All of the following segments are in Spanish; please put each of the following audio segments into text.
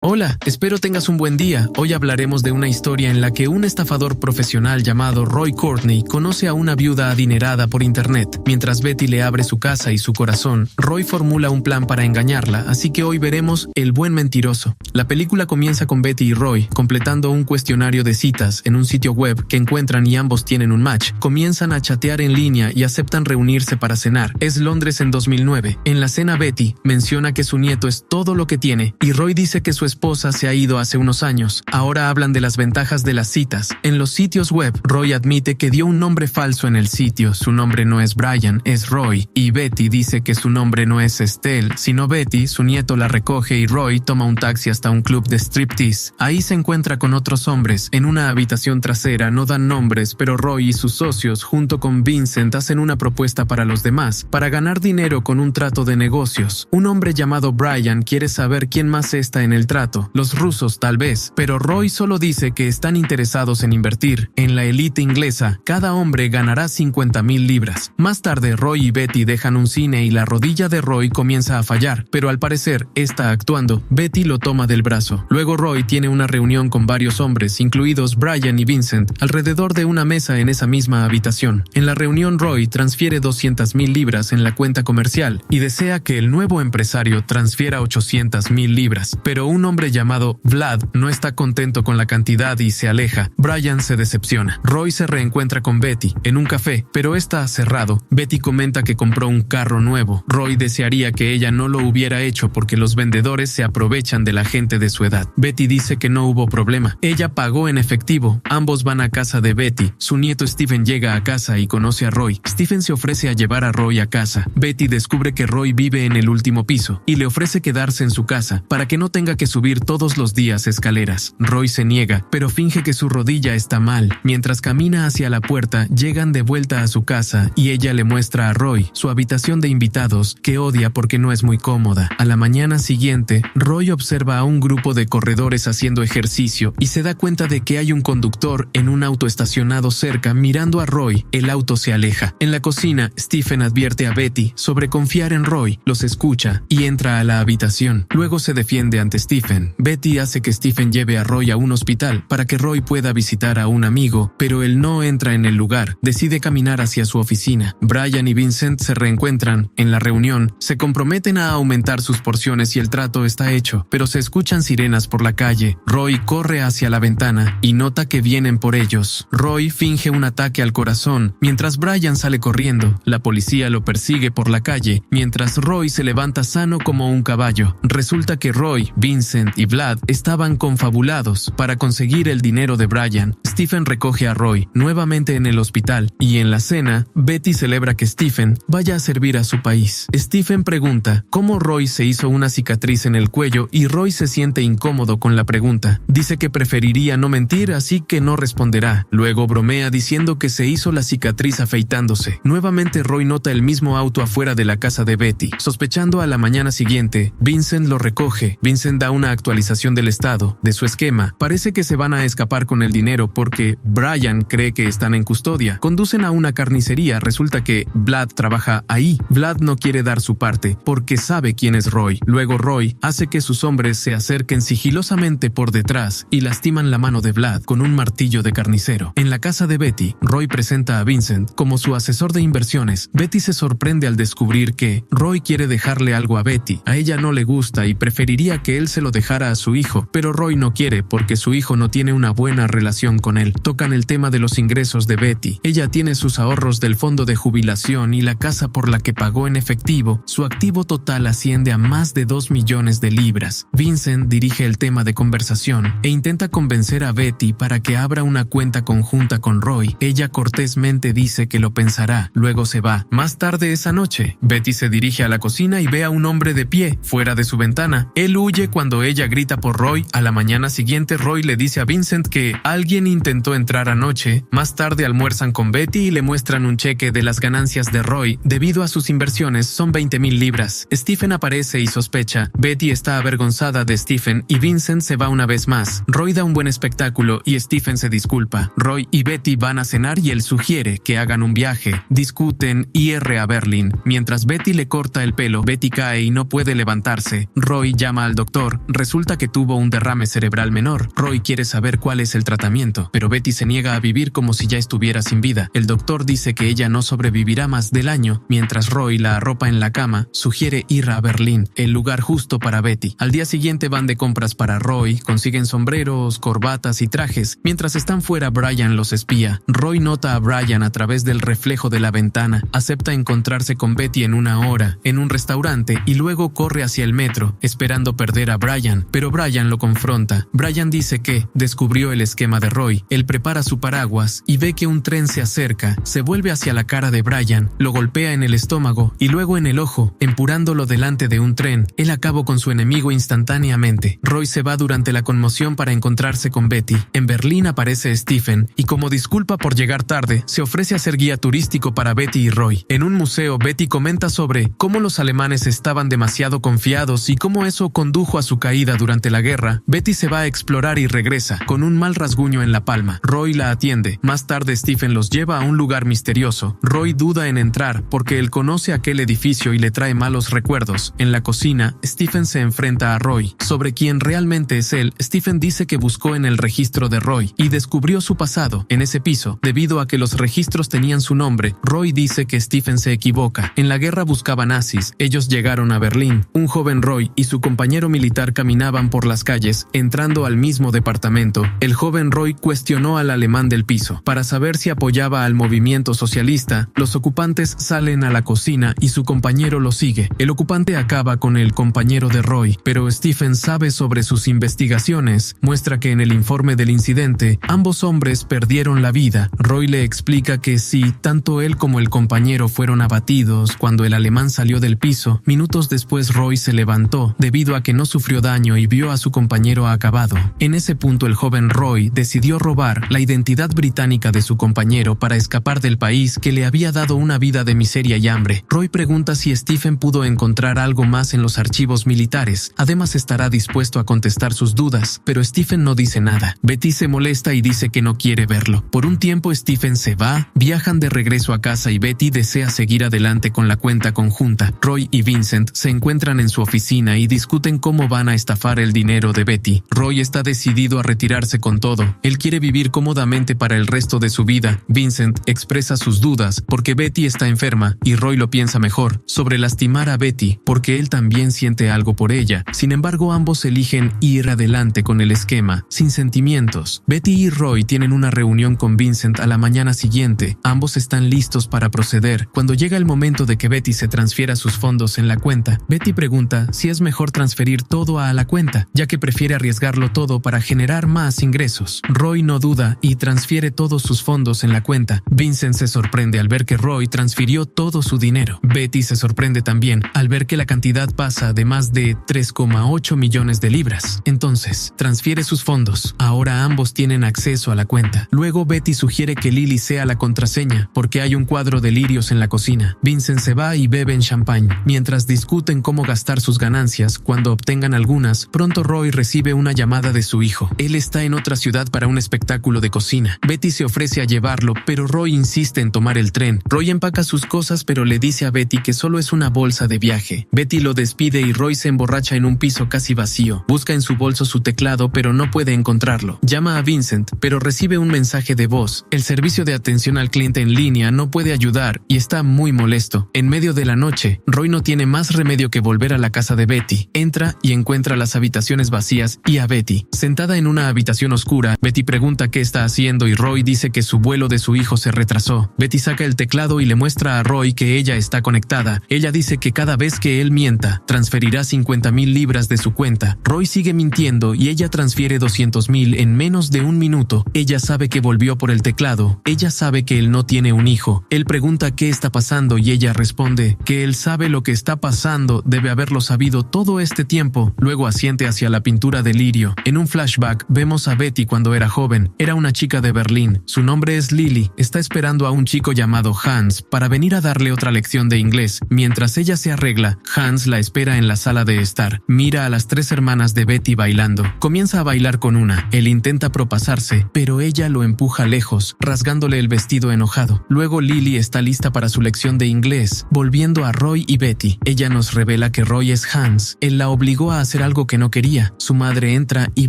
Hola, espero tengas un buen día. Hoy hablaremos de una historia en la que un estafador profesional llamado Roy Courtney conoce a una viuda adinerada por internet. Mientras Betty le abre su casa y su corazón, Roy formula un plan para engañarla, así que hoy veremos El buen mentiroso. La película comienza con Betty y Roy completando un cuestionario de citas en un sitio web que encuentran y ambos tienen un match. Comienzan a chatear en línea y aceptan reunirse para cenar. Es Londres en 2009. En la cena Betty menciona que su nieto es todo lo que tiene y Roy dice que su esposa se ha ido hace unos años. Ahora hablan de las ventajas de las citas. En los sitios web, Roy admite que dio un nombre falso en el sitio. Su nombre no es Brian, es Roy. Y Betty dice que su nombre no es Estelle, sino Betty. Su nieto la recoge y Roy toma un taxi hasta un club de striptease. Ahí se encuentra con otros hombres. En una habitación trasera, no dan nombres, pero Roy y sus socios, junto con Vincent, hacen una propuesta para los demás, para ganar dinero con un trato de negocios. Un hombre llamado Brian quiere saber quién más está en el trato. Los rusos tal vez, pero Roy solo dice que están interesados en invertir. En la élite inglesa, cada hombre ganará 50,000 libras. Más tarde, Roy y Betty dejan un cine y la rodilla de Roy comienza a fallar, pero al parecer está actuando. Betty lo toma del brazo. Luego Roy tiene una reunión con varios hombres, incluidos Brian y Vincent, alrededor de una mesa en esa misma habitación. En la reunión Roy transfiere 200,000 libras en la cuenta comercial y desea que el nuevo empresario transfiera 800,000 libras, pero un hombre llamado Vlad no está contento con la cantidad y se aleja. Brian se decepciona. Roy se reencuentra con Betty en un café, pero está cerrado. Betty comenta que compró un carro nuevo. Roy desearía que ella no lo hubiera hecho porque los vendedores se aprovechan de la gente de su edad. Betty dice que no hubo problema. Ella pagó en efectivo. Ambos van a casa de Betty. Su nieto Stephen llega a casa y conoce a Roy. Stephen se ofrece a llevar a Roy a casa. Betty descubre que Roy vive en el último piso y le ofrece quedarse en su casa para que no tenga que subir todos los días escaleras. Roy se niega, pero finge que su rodilla está mal. Mientras camina hacia la puerta, llegan de vuelta a su casa y ella le muestra a Roy su habitación de invitados, que odia porque no es muy cómoda. A la mañana siguiente, Roy observa a un grupo de corredores haciendo ejercicio y se da cuenta de que hay un conductor en un auto estacionado cerca mirando a Roy. El auto se aleja. En la cocina, Stephen advierte a Betty sobre confiar en Roy, los escucha y entra a la habitación. Luego se defiende ante Stephen. Betty hace que Stephen lleve a Roy a un hospital para que Roy pueda visitar a un amigo, pero él no entra en el lugar. Decide caminar hacia su oficina. Brian y Vincent se reencuentran. En la reunión, se comprometen a aumentar sus porciones y el trato está hecho, pero se escuchan sirenas por la calle. Roy corre hacia la ventana y nota que vienen por ellos. Roy finge un ataque al corazón mientras Brian sale corriendo. La policía lo persigue por la calle mientras Roy se levanta sano como un caballo. Resulta que Roy, Vincent y Vlad estaban confabulados para conseguir el dinero de Brian. Stephen recoge a Roy nuevamente en el hospital y en la cena, Betty celebra que Stephen vaya a servir a su país. Stephen pregunta cómo Roy se hizo una cicatriz en el cuello y Roy se siente incómodo con la pregunta. Dice que preferiría no mentir, así que no responderá. Luego bromea diciendo que se hizo la cicatriz afeitándose. Nuevamente Roy nota el mismo auto afuera de la casa de Betty. Sospechando a la mañana siguiente, Vincent lo recoge. Vincent da una actualización del estado de su esquema. Parece que se van a escapar con el dinero porque Brian cree que están en custodia. Conducen a una carnicería. Resulta que Vlad trabaja ahí. Vlad no quiere dar su parte porque sabe quién es Roy. Luego Roy hace que sus hombres se acerquen sigilosamente por detrás y lastiman la mano de Vlad con un martillo de carnicero. En la casa de Betty, Roy presenta a Vincent como su asesor de inversiones. Betty se sorprende al descubrir que Roy quiere dejarle algo a Betty. A ella no le gusta y preferiría que él se lo dejara a su hijo, pero Roy no quiere porque su hijo no tiene una buena relación con él. Tocan el tema de los ingresos de Betty. Ella tiene sus ahorros del fondo de jubilación y la casa por la que pagó en efectivo. Su activo total asciende a más de 2 millones de libras. Vincent dirige el tema de conversación e intenta convencer a Betty para que abra una cuenta conjunta con Roy. Ella cortésmente dice que lo pensará, luego se va. Más tarde esa noche, Betty se dirige a la cocina y ve a un hombre de pie fuera de su ventana. Él huye cuando ella grita por Roy. A la mañana siguiente, Roy le dice a Vincent que alguien intentó entrar anoche. Más tarde almuerzan con Betty y le muestran un cheque de las ganancias de Roy. Debido a sus inversiones, son 20,000 libras. Stephen aparece y sospecha. Betty está avergonzada de Stephen y Vincent se va una vez más. Roy da un buen espectáculo y Stephen se disculpa. Roy y Betty van a cenar y él sugiere que hagan un viaje. Discuten y a Berlín. Mientras Betty le corta el pelo, Betty cae y no puede levantarse. Roy llama al doctor. Resulta que tuvo un derrame cerebral menor. Roy quiere saber cuál es el tratamiento, pero Betty se niega a vivir como si ya estuviera sin vida. El doctor dice que ella no sobrevivirá más del año. Mientras Roy la arropa en la cama, sugiere ir a Berlín, el lugar justo para Betty. Al día siguiente van de compras para Roy, consiguen sombreros, corbatas y trajes. Mientras están fuera, Brian los espía. Roy nota a Brian a través del reflejo de la ventana, acepta encontrarse con Betty en una hora, en un restaurante, y luego corre hacia el metro, esperando perder a Brian, pero Brian lo confronta. Brian dice que descubrió el esquema de Roy. Él prepara su paraguas y ve que un tren se acerca, se vuelve hacia la cara de Brian, lo golpea en el estómago y luego en el ojo, empurándolo delante de un tren. Él acabó con su enemigo instantáneamente. Roy se va durante la conmoción para encontrarse con Betty. En Berlín aparece Stephen y como disculpa por llegar tarde, se ofrece a ser guía turístico para Betty y Roy. En un museo, Betty comenta sobre cómo los alemanes estaban demasiado confiados y cómo eso condujo a su caída durante la guerra. Betty se va a explorar y regresa, con un mal rasguño en la palma. Roy la atiende. Más tarde, Stephen los lleva a un lugar misterioso. Roy duda en entrar porque él conoce aquel edificio y le trae malos recuerdos. En la cocina, Stephen se enfrenta a Roy. Sobre quién realmente es él, Stephen dice que buscó en el registro de Roy y descubrió su pasado en ese piso. Debido a que los registros tenían su nombre, Roy dice que Stephen se equivoca. En la guerra buscaba nazis. Ellos llegaron a Berlín. Un joven Roy y su compañero militar caminaban por las calles, entrando al mismo departamento. El joven Roy cuestionó al alemán del piso. Para saber si apoyaba al movimiento socialista, los ocupantes salen a la cocina y su compañero lo sigue. El ocupante acaba con el compañero de Roy, pero Stephen sabe sobre sus investigaciones. Muestra que en el informe del incidente, ambos hombres perdieron la vida. Roy le explica que sí, tanto él como el compañero fueron abatidos cuando el alemán salió del piso. Minutos después, Roy se levantó debido a que no sufrió daño y vio a su compañero acabado. En ese punto, el joven Roy decidió robar la identidad británica de su compañero para escapar del país que le había dado una vida de miseria y hambre. Roy pregunta si Stephen pudo encontrar algo más en los archivos militares. Además, estará dispuesto a contestar sus dudas, pero Stephen no dice nada. Betty se molesta y dice que no quiere verlo. Por un tiempo, Stephen se va, viajan de regreso a casa y Betty desea seguir adelante con la cuenta conjunta. Roy y Vincent se encuentran en su oficina y discuten cómo van a estafar el dinero de Betty. Roy está decidido a retirarse con todo. Él quiere vivir cómodamente para el resto de su vida. Vincent expresa sus dudas porque Betty está enferma y Roy lo piensa mejor sobre lastimar a Betty porque él también siente algo por ella. Sin embargo, ambos eligen ir adelante con el esquema, sin sentimientos. Betty y Roy tienen una reunión con Vincent a la mañana siguiente. Ambos están listos para proceder. Cuando llega el momento de que Betty se transfiera sus fondos en la cuenta, Betty pregunta si es mejor transferir todo a la cuenta, ya que prefiere arriesgarlo todo para generar más ingresos. Roy no duda y transfiere todos sus fondos en la cuenta. Vincent se sorprende al ver que Roy transfirió todo su dinero. Betty se sorprende también al ver que la cantidad pasa de más de 3,8 millones de libras. Entonces, transfiere sus fondos. Ahora ambos tienen acceso a la cuenta. Luego Betty sugiere que Lily sea la contraseña, porque hay un cuadro de lirios en la cocina. Vincent se va y beben champán. Mientras discuten cómo gastar sus ganancias, cuando obtengan algunas, pronto Roy recibe una llamada de su hijo. Él está en otra ciudad para un espectáculo de cocina. Betty se ofrece a llevarlo, pero Roy insiste en tomar el tren. Roy empaca sus cosas, pero le dice a Betty que solo es una bolsa de viaje. Betty lo despide y Roy se emborracha en un piso casi vacío. Busca en su bolso su teclado, pero no puede encontrarlo. Llama a Vincent, pero recibe un mensaje de voz. El servicio de atención al cliente en línea no puede ayudar y está muy molesto. En medio de la noche, Roy no tiene más remedio que volver a la casa de Betty. Entra y encuentra las habitaciones vacías y a Betty. Sentada en una habitación oscura, Betty pregunta qué está haciendo y Roy dice que su vuelo de su hijo se retrasó. Betty saca el teclado y le muestra a Roy que ella está conectada. Ella dice que cada vez que él mienta, transferirá 50,000 libras de su cuenta. Roy sigue mintiendo y ella transfiere 200,000 en menos de un minuto. Ella sabe que volvió por el teclado. Ella sabe que él no tiene un hijo. Él pregunta qué está pasando y ella responde que él sabe lo que está pasando, debe haberlo sabido todo este tiempo. Luego asiente hacia la pintura de lirio. En un flashback vemos a Betty cuando era joven. Era una chica de Berlín. Su nombre es Lily. Está esperando a un chico llamado Hans para venir a darle otra lección de inglés. Mientras ella se arregla, Hans la espera en la sala de estar. Mira a las 3 hermanas de Betty bailando. Comienza a bailar con una. Él intenta propasarse, pero ella lo empuja lejos, rasgándole el vestido enojado. Luego Lily está lista para su lección de inglés, volviendo a Roy y Betty. Ella nos revela que Roy es Hans. Él la obligó a hacer hacer algo que no quería. Su madre entra y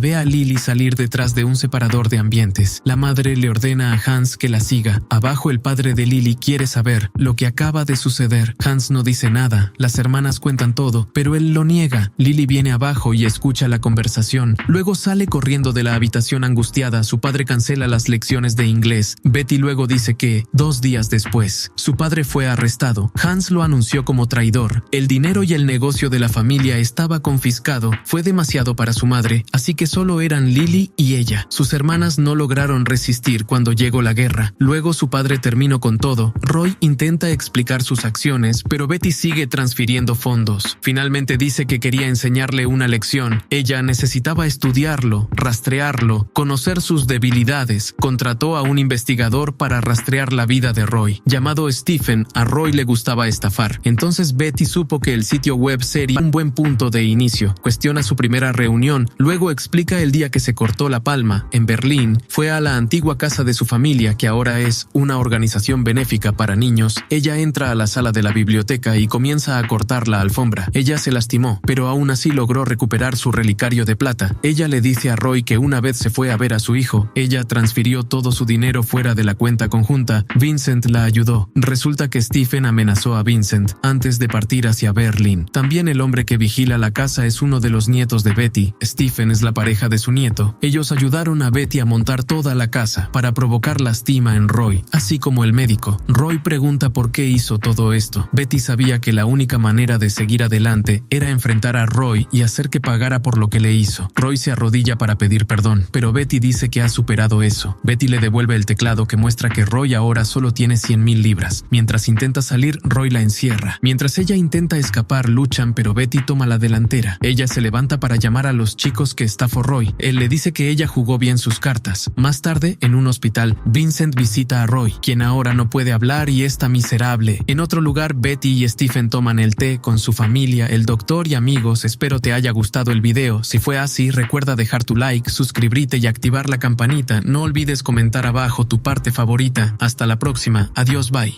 ve a Lily salir detrás de un separador de ambientes. La madre le ordena a Hans que la siga. Abajo el padre de Lily quiere saber lo que acaba de suceder. Hans no dice nada. Las hermanas cuentan todo, pero él lo niega. Lily viene abajo y escucha la conversación. Luego sale corriendo de la habitación angustiada. Su padre cancela las lecciones de inglés. Betty luego dice que, 2 días después, su padre fue arrestado. Hans lo anunció como traidor. El dinero y el negocio de la familia estaba confiscado. Fue demasiado para su madre, así que solo eran Lily y ella. Sus hermanas no lograron resistir cuando llegó la guerra. Luego su padre terminó con todo. Roy intenta explicar sus acciones, pero Betty sigue transfiriendo fondos. Finalmente dice que quería enseñarle una lección. Ella necesitaba estudiarlo, rastrearlo, conocer sus debilidades. Contrató a un investigador para rastrear la vida de Roy. Llamado Stephen, a Roy le gustaba estafar. Entonces Betty supo que el sitio web sería un buen punto de inicio. Cuestiona su primera reunión, luego explica el día que se cortó la palma. En Berlín, fue a la antigua casa de su familia, que ahora es una organización benéfica para niños. Ella entra a la sala de la biblioteca y comienza a cortar la alfombra. Ella se lastimó, pero aún así logró recuperar su relicario de plata. Ella le dice a Roy que una vez se fue a ver a su hijo. Ella transfirió todo su dinero fuera de la cuenta conjunta. Vincent la ayudó. Resulta que Stephen amenazó a Vincent antes de partir hacia Berlín. También el hombre que vigila la casa es uno de los nietos de Betty. Stephen es la pareja de su nieto. Ellos ayudaron a Betty a montar toda la casa para provocar lastima en Roy, así como el médico. Roy pregunta por qué hizo todo esto. Betty sabía que la única manera de seguir adelante era enfrentar a Roy y hacer que pagara por lo que le hizo. Roy se arrodilla para pedir perdón, pero Betty dice que ha superado eso. Betty le devuelve el teclado que muestra que Roy ahora solo tiene 100,000 libras. Mientras intenta salir, Roy la encierra. Mientras ella intenta escapar, luchan, pero Betty toma la delantera. Ella se levanta para llamar a los chicos que estafó Roy. Él le dice que ella jugó bien sus cartas. Más tarde, en un hospital, Vincent visita a Roy, quien ahora no puede hablar y está miserable. En otro lugar, Betty y Stephen toman el té con su familia, el doctor y amigos. Espero te haya gustado el video. Si fue así, recuerda dejar tu like, suscribirte y activar la campanita. No olvides comentar abajo tu parte favorita. Hasta la próxima. Adiós, bye.